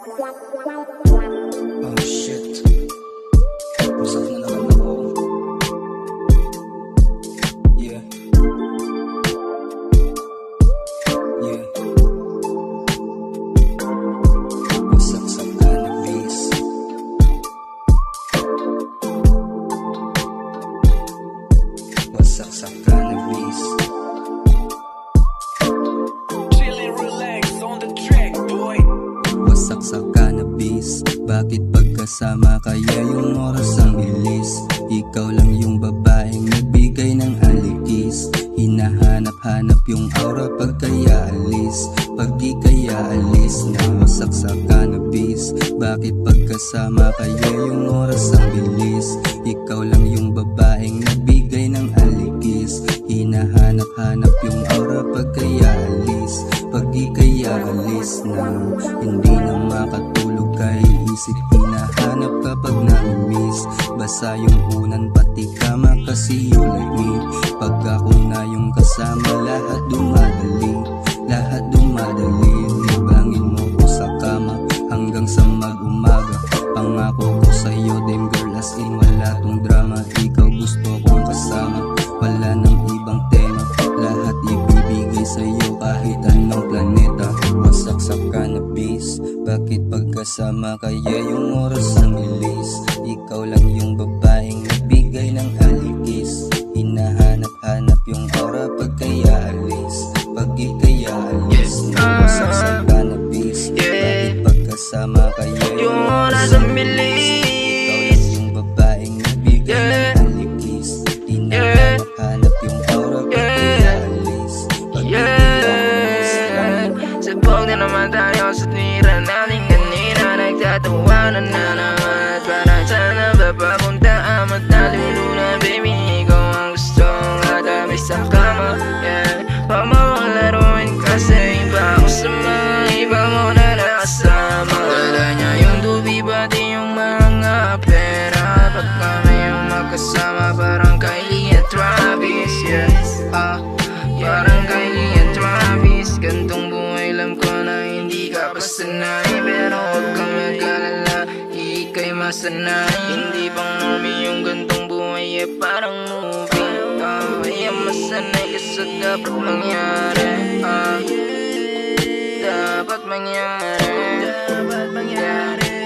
Oh shit, usap na naman ako. Yeah. Yeah. Wasak sa cannabis. Wasak sa cannabis. Chillin', relax on the track, boy. Wasak sa cannabis. Bakit pagkasama kaya yung oras ang bilis? Ikaw lang yung babaeng nagbigay ng alikis. Hinahanap-hanap yung aura pag kaya alis. Pag di kaya alis na wasak sa cannabis. Bakit pagkasama kaya yung oras ang bilis? Ikaw lang yung babaeng nagbigay ng alikis. Hinahanap-hanap yung aura pag kaya alis. Pag di kaya alis na hindi na makatulog kay isip. Hinahanap kapag nami-miss. Basa yung unan pati kama kasi you like me. Pag ako na yung kasama lahat dumadali. Lahat dumadali. Libangin mo ko sa kama hanggang sa mag-umaga. Pangako ko sa'yo damn girl as in wala tong drama. Ikaw gusto kong kasama, wala nang ibang tema. Lahat ibibigay sa'yo kahit anong planeta. Wasak sa cannabis. Bakit pagkasama kaya yung oras ang bilis? Ikaw lang yung babaeng nagbigay ng alikis. Hinahanap-hanap yung aura pag kaya alis. Pag di kaya alis na wasak sa cannabis. Bakit pagkasama kaya yung oras ang bilis? Ikaw lang yung babaeng nagbigay ng alikis. Hinahanap-hanap yung aura pag kaya alis. Pag di kaya alis na sabog na naman tayo sa tira natin kanina. Nagtatawanan na naman at parang sana ba papunta amat nalulula. Baby, ikaw ang gustong katabi sa kama. Yeah, wag mo akong laruin kasi iba ako sa mga iba mo na nakasama. Wala niya yung tubi pati yung mga pera. Pag kami yung magkasama parang Kylie at Travis. Yeah, parang Kylie at Travis. Gantong buhay alam ko na hindi ka pa sanay. Pero huwag kang mag-alala, ika'y masanay. Hindi pang normie yung gantong buhay parang movie. Kaya masanay ka sa dapat mangyari. Dapat mangyari.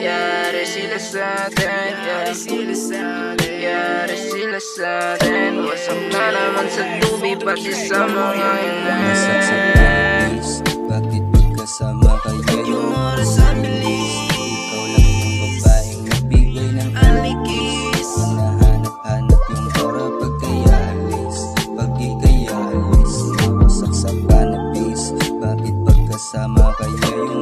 Yari sila sa atin. Yari sila sa atin. Wasak na naman sa tubi pati sa mga wasak sa cannabis. Bakit pagkasama kaya yung oras ang bilis? Ikaw lang yung babaeng nagbigay ng alikis. Hinahanap-hanap yung aura pag kaya alis. Pag di kaya alis na wasak sa cannabis. Bakit pagkasama kaya yung